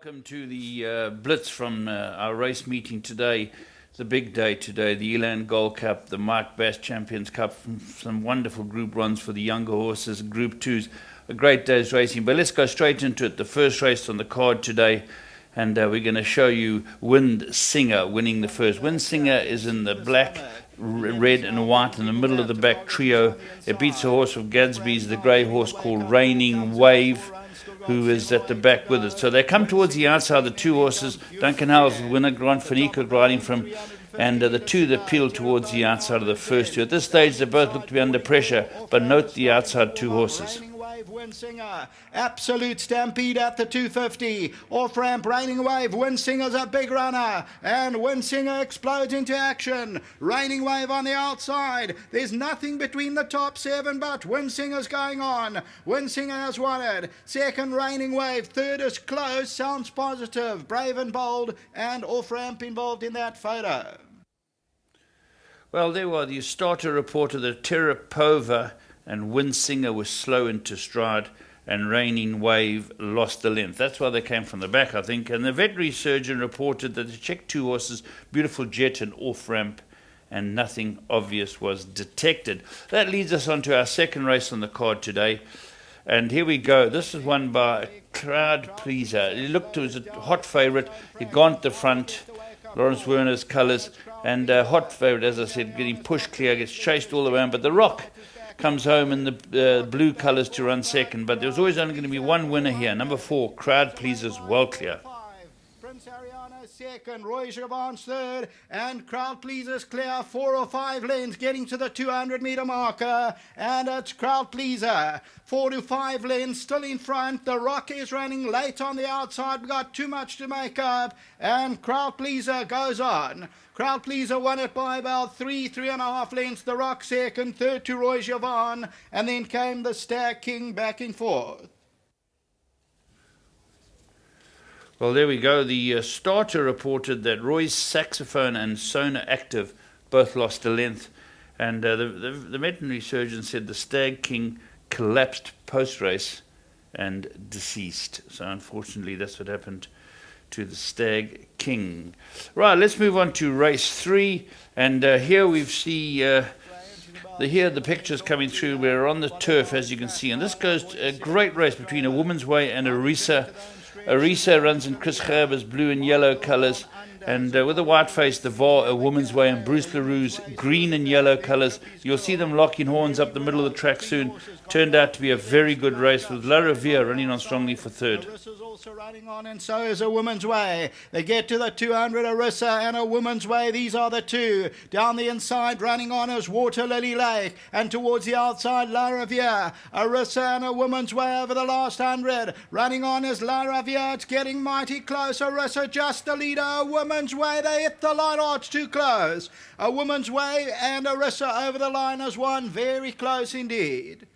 Welcome to the Blitz from our race meeting today. It's a big day today. The Eldon Gold Cup, the Mike Bass Champions Cup, some wonderful group runs for the younger horses, group twos. A great day's racing. But let's go straight into it. The first race on the card today, and we're going to show you Wind Singer winning the first. Wind Singer is in the black, red and white in the middle of the back trio. It beats a horse of Gadsby's, the grey horse called Raining Wave, who is at the back with it. So they come towards the outside, the two horses. Duncan Howell's winner, Grant Fanico riding from, and the two that peel towards the outside of the first two. At this stage, they both look to be under pressure, but note the outside two horses. Wind Singer, Absolute Stampede at the 250. Off ramp, Raining Wave. Wind Singer's a big runner, and Wind Singer explodes into action. Raining Wave on the outside. There's nothing between the top seven, but Wind Singer's going on. Wind Singer has won it. Second, Raining Wave. Third is close. Sounds positive. Brave and Bold, and off ramp involved in that photo. Well, there were the starter reporter that Terrapova and Wind Singer was slow into stride, and Raining Wave lost the length. That's why they came from the back, I think. And the veterinary surgeon reported that they checked two horses, Beautiful Jet and Off Ramp, and nothing obvious was detected. That leads us on to our second race on the card today. And here we go. This is won by Crowd Pleaser. It looked, it was a hot favourite. It gone to the front, Lawrence Werner's colours, and hot favourite, as I said, getting pushed clear, gets chased all around. But the Rock comes home in the blue colours to run second, but there's always only going to be one winner here. Number 4, Crowd Pleasers, well clear. Prince Ariana second, Roy Javans third, and Crowd Pleasers clear 4 or 5 lanes, getting to the 200-metre marker, and it's Crowd Pleaser 4 to 5 lanes still in front. The Rock is running late on the outside. We've got too much to make up, and Crowd Pleaser goes on. Crowd Pleaser won it by about 3.5 lengths. The Rock second, third to Roy Javan, and then came the Stag King back and forth. Well, there we go. The starter reported that Roy's Saxophone and Sona Active both lost a length, and the veterinary surgeon said the Stag King collapsed post-race and deceased. So unfortunately, that's what happened to the Stag King. Right, let's move on to race 3, and here we see the pictures coming through. We're on the turf, as you can see, and this goes to a great race between A Woman's Way and Arisa. Arisa runs in Chris Gerber's blue and yellow colours, and with a white face, the VAR, A Woman's Way, and Bruce LaRue's green and yellow colours. You'll see them locking horns up the middle of the track soon. Turned out to be a very good race, with La Riviere running on strongly for third. Arissa's also running on, and so is A Woman's Way. They get to the 200, Arissa and A Woman's Way. These are the two. Down the inside, running on is Water Lily Lake, and towards the outside, La Riviere. Arissa and A Woman's Way over the last 100. Running on is La Riviere. It's getting mighty close. Arissa just the leader. A Woman's Way, they hit the line. Oh, it's too close. A Woman's Way and Arissa over the line as one. Very close indeed.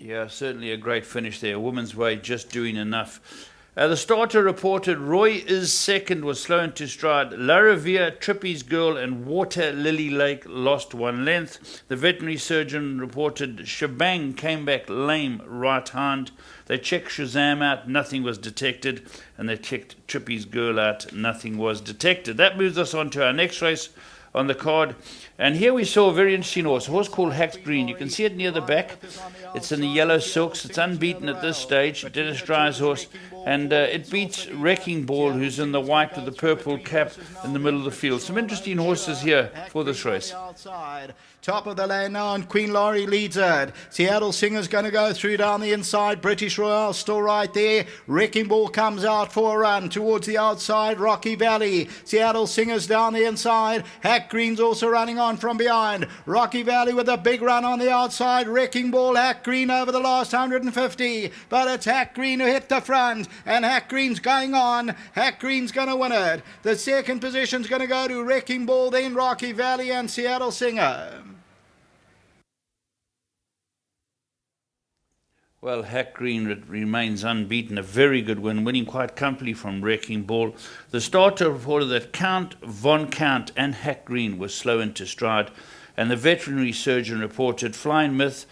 Yeah, certainly a great finish there. A Woman's Way just doing enough. The starter reported Roy is second, was slow into stride. La Riviere, Trippy's Girl, and Water Lily Lake lost 1 length. The veterinary surgeon reported Shebang came back lame right hind. They checked Shazam out, nothing was detected. And they checked Trippy's Girl out, nothing was detected. That moves us on to our next race on the card. And here we saw a very interesting horse, a horse called Hack's Green. You can see it near the back. It's in the yellow silks. It's unbeaten at this stage. Dennis Dry's horse. And it beats Wrecking Ball, who's in the white with the purple cap in the middle of the field. Some interesting horses here for this race. Top of the lane now, and Queen Laurie leads it. Seattle Singer's going to go through down the inside. British Royale still right there. Wrecking Ball comes out for a run towards the outside. Rocky Valley. Seattle Singer's down the inside. Hack Green's also running on from behind. Rocky Valley with a big run on the outside. Wrecking Ball, Hack Green over the last 150. But it's Hack Green who hit the front, and Hack Green's going on. Hack Green's going to win it. The second position's going to go to Wrecking Ball, then Rocky Valley and Seattle Singer. Well, Hack Green remains unbeaten. A very good win, winning quite comfortably from Wrecking Ball. The starter reported that Count, Von Count, and Hack Green were slow into stride. And the veterinary surgeon reported Flying Myth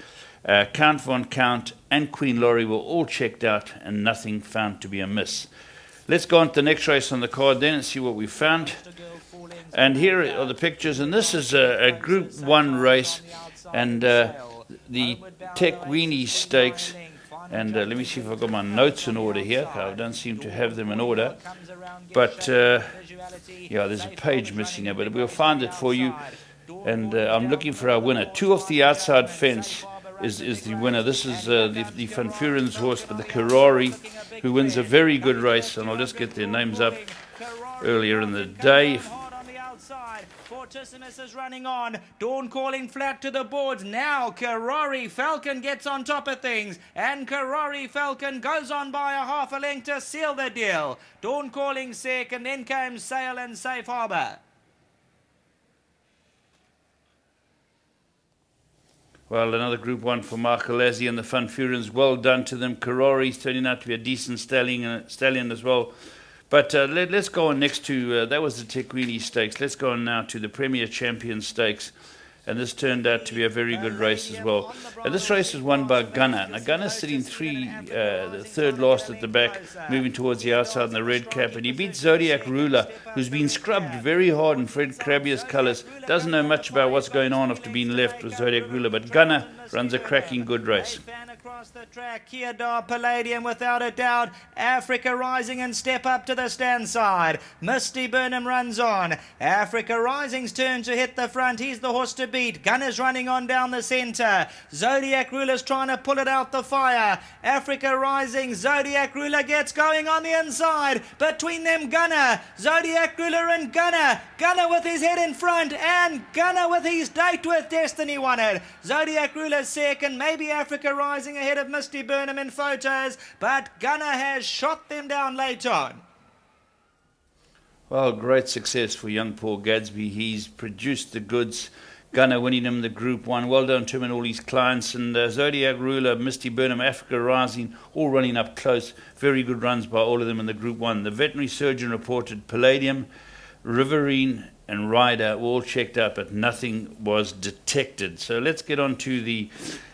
Count Von Count and Queen Laurie were all checked out and nothing found to be amiss. Let's go on to the next race on the card then and see what we found. And here are the pictures, and this is a Group 1 race, and the Tickilly Stakes. And let me see if I've got my notes in order here. I don't seem to have them in order. But, yeah, there's a page missing here, but we'll find it for you. And I'm looking for our winner. 2 off the outside fence is the winner. This is the Van Vuren's horse, but the Karari, who wins a very good race. And I'll just get their names up earlier in the day. Fortissimus is running on. Dawn calling flat to the boards. Now Karari Falcon gets on top of things. And Karari Falcon goes on by a half a length to seal the deal. Dawn calling second. Then came Sail and Safe Harbour. Well, another Group 1 for Mark Alessi and the Van Vurens. Well done to them. Karari's turning out to be a decent stallion as well. But let's go on next to, that was the Tickilly Stakes. Let's go on now to the Premier Champion Stakes. And this turned out to be a very good race as well. And this race is won by Gunner. Now, Gunner's sitting the third last at the back, moving towards the outside in the red cap. And he beats Zodiac Ruler, who's been scrubbed very hard in Fred Crabier's colours. Doesn't know much about what's going on after being left with Zodiac Ruler. But Gunner runs a cracking good race. Across the track, Kiadar Palladium without a doubt. Africa Rising and Step Up to the stand side. Misty Burnham runs on. Africa Rising's turn to hit the front. He's the horse to beat. Gunner's running on down the centre. Zodiac Ruler's trying to pull it out the fire. Africa Rising, Zodiac Ruler gets going on the inside. Between them Gunner, Zodiac Ruler and Gunner. Gunner with his head in front and Gunner with his date with Destiny won it. Zodiac Ruler second, maybe Africa Rising ahead of Misty Burnham in photos, but Gunner has shot them down late on. Well, great success for young Paul Gadsby. He's produced the goods. Gunner winning him the Group 1. Well done to him and all his clients. And Zodiac Ruler, Misty Burnham, Africa Rising, all running up close. Very good runs by all of them in the Group 1. The veterinary surgeon reported Palladium, Riverine and Ryder were all checked out, but nothing was detected. So let's get on to the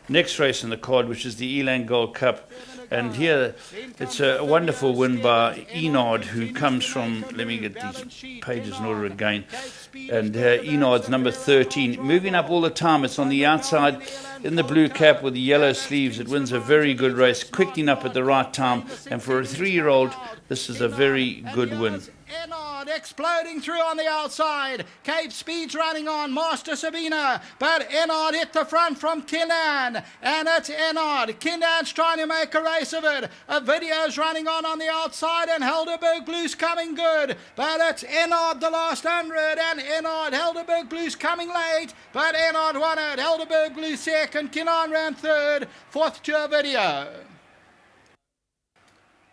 next race on the card, which is the Eldon Gold Cup. And here it's a wonderful win by Enard, who comes from, let me get these pages in order again. And Enard's number 13, moving up all the time. It's on the outside in the blue cap with the yellow sleeves. It wins a very good race, quickening up at the right time. And for a 3-year-old, this is a very good win. Enard exploding through on the outside. Cape Speed's running on. Master Sabina. But Enard hit the front from Kinnan. And it's Enard. Kinnan's trying to make a race of it. A video's running on the outside. And Helderberg Blue's coming good. But it's Enard the last 100. And Enard, Helderberg Blue's coming late. But Enard won it. Helderberg Blue second. Kinnan ran third. Fourth to a video.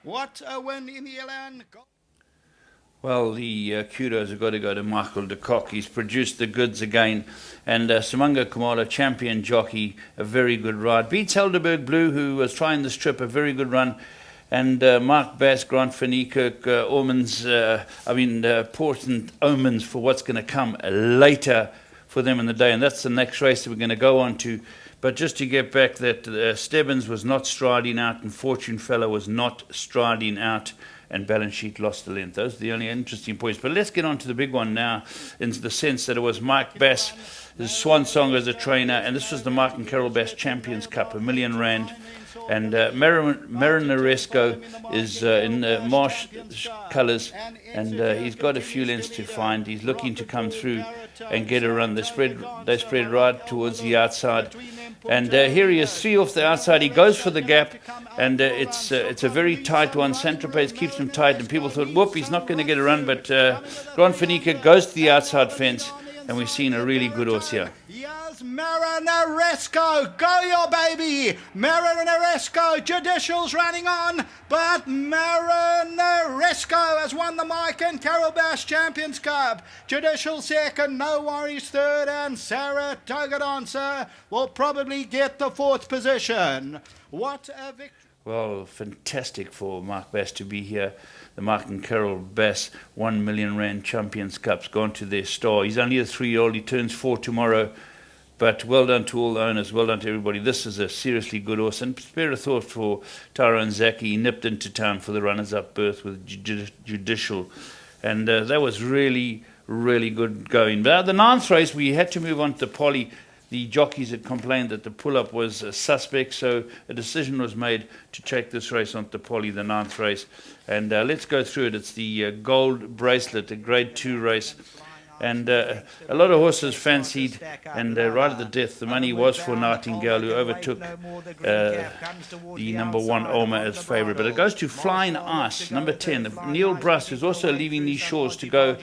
What a win in the Elan. Well, the kudos have got to go to Michael de Kock. He's produced the goods again. And Simunga Kumalo, champion jockey, a very good ride. Beats Helderberg Blue, who was trying this trip, a very good run. And Mark Bass, Grant Van Niekerk, important omens for what's going to come later for them in the day. And that's the next race that we're going to go on to. But just to get back, that Stebbins was not striding out and Fortune Fellow was not striding out. And Balance Sheet lost the length. Those are the only interesting points. But let's get on to the big one now, in the sense that it was Mike Bass, his swan song as a trainer, and this was the Mark and Carol Bass Champions Cup, R1 million. And Marinaresco is in marsh colours, and he's got a few lengths to find. He's looking to come through and get a run. They spread right towards the outside. And here he is, 3 off the outside. He goes for the gap, and it's a very tight one. Saint-Tropez keeps him tight, and people thought, whoop, he's not going to get a run. But Grant Van Niekerk goes to the outside fence, and we've seen a really good horse here. Yes, Marinaresco, go your baby! Marinaresco, Judicial's running on, but Marinaresco has won the Mike and Carol Bass Champions Cup. Judicial second, No Worries third, and Saratoga Dancer will probably get the 4th position. What a victory! Well, fantastic for Mark Bass to be here. The Mark and Carol Bass R1 million Champions Cup's gone to their star. He's only a 3-year-old. He turns 4 tomorrow. But well done to all the owners, well done to everybody. This is a seriously good horse. And spare a thought for Tyrone Zaki. He nipped into town for the runners-up berth with Judicial. And that was really, really good going. But at the 9th race, we had to move on to Polly. The jockeys had complained that the pull-up was suspect, so a decision was made to take this race onto Polly, the 9th race. And let's go through it. It's the Gold Bracelet, a Grade 2 race. And a lot of horses fancied, and right at the death, the money was for Nightingale, who overtook the number 1 Oma as favourite. But it goes to Flying Ice, number 10. Neil Bruss, who's also leaving these shores to go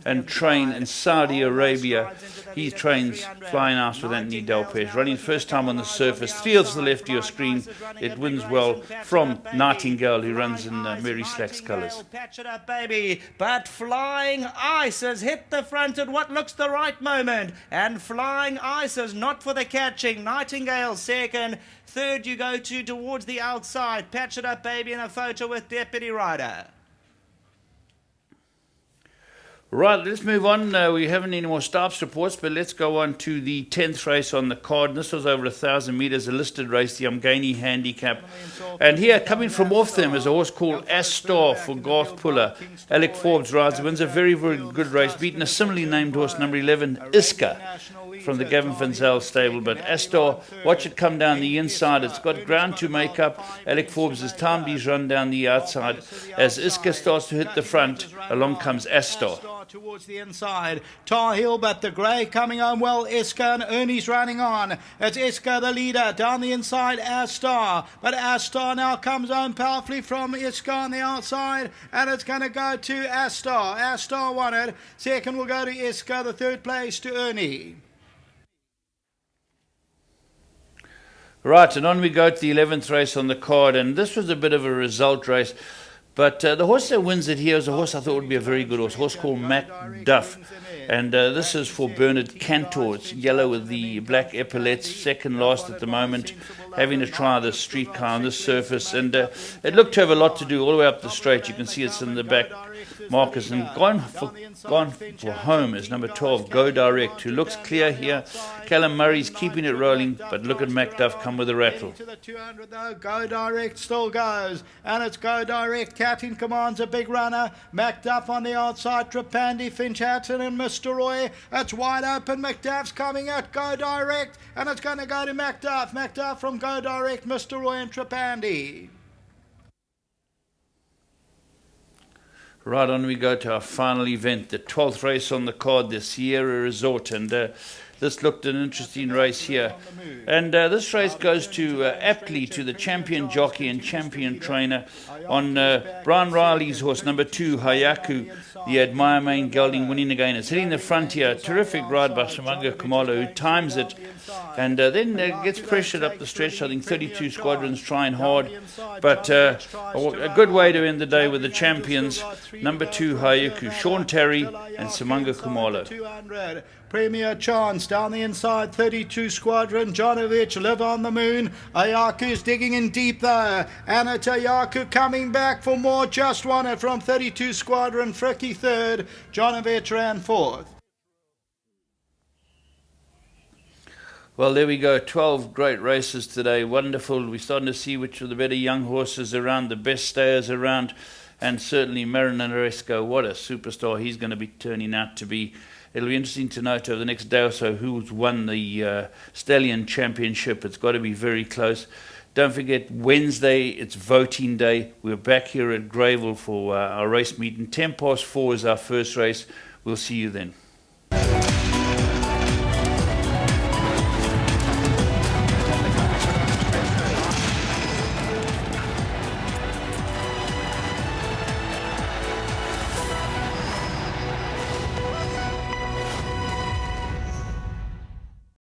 and train in Saudi Arabia. He trains Flying Ice with Anthony Delpech. Running first time on the surface, 3 to the left of your screen. It wins well from Nightingale, who runs in Mary Slack's colours. Patch it up, baby. But Flying Ice has hit the front at what looks the right moment. And Flying Ice is not for the catching. Nightingale second. Third you go towards the outside. Patch it up, baby, in a photo with Deputy Rider. Right, let's move on. We haven't any more starts reports, but let's go on to the 10th race on the card. This was over 1,000 metres, a listed race, the Umgani Handicap. And here, coming from off them, is a horse called Astar for Garth Puller. Alec Forbes rides, wins a very, very good race, beating a similarly named horse, number 11, Iska, from the Gavin Finzel stable. But Astar, watch it come down the inside. It's got ground to make up. Alec Forbes has timed his run down the outside. As Iska starts to hit the front, along comes Astar. Towards the inside, Tar Heel, but the grey coming on well. Iska and Ernie's running on. It's Iska the leader down the inside. Astar, but Astar now comes on powerfully from Iska on the outside, and it's going to go to Astar. Astar won it. Second will go to Iska. The third place to Ernie. Right, and on we go to the 11th race on the card, and this was a bit of a result race. But the horse that wins it here is a horse I thought would be a very good horse, a horse called Macduff. And this is for Bernard Cantor. It's yellow with the black epaulets, second last at the moment, having a try of the streetcar on this surface. And it looked to have a lot to do all the way up the straight. You can see it's in the back. Marcus, and gone for home is number 12, Go Direct, who looks clear here. Callum Murray's keeping it rolling, but look at Macduff come with a rattle. To the 200 though, Go Direct still goes, and it's Go Direct. Cat in command's a big runner. Macduff on the outside, Trapandi, Finch Hatton and Mr. Roy. It's wide open. Macduff's coming at Go Direct, and it's going to go to Macduff. Macduff from Go Direct, Mr. Roy and Trapandi. Right, on we go to our final event, the 12th race on the card, the Sierra Resort. And this looked an interesting race here. And this race goes to aptly to the champion jockey and champion trainer on Brian Riley's horse, number 2, Hayaku, the Admire Main gelding, winning again. It's hitting the front here. Terrific ride by Simanga Kumalo, who times it. And then gets pressured up the stretch. I think 32 Squadrons trying hard. But a good way to end the day with the champions, number 2, Hayaku, Sean Terry and Simanga Kumalo. 200. Premier Chance down the inside, 32 Squadron, Jonovic, Live on the Moon. Ayaku's digging in deep there, and it's Ayaku coming back for more. Just won it from 32 Squadron, Fricky third, Jonovic ran fourth. Well, there we go, 12 great races today, wonderful. We're starting to see which are the better young horses around, the best stayers around, and certainly Marinaresco, what a superstar he's going to be turning out to be. It'll be interesting to note over the next day or so who's won the Stallion Championship. It's got to be very close. Don't forget, Wednesday, it's voting day. We're back here at Greyville for our race meeting. 4:10 is our first race. We'll see you then.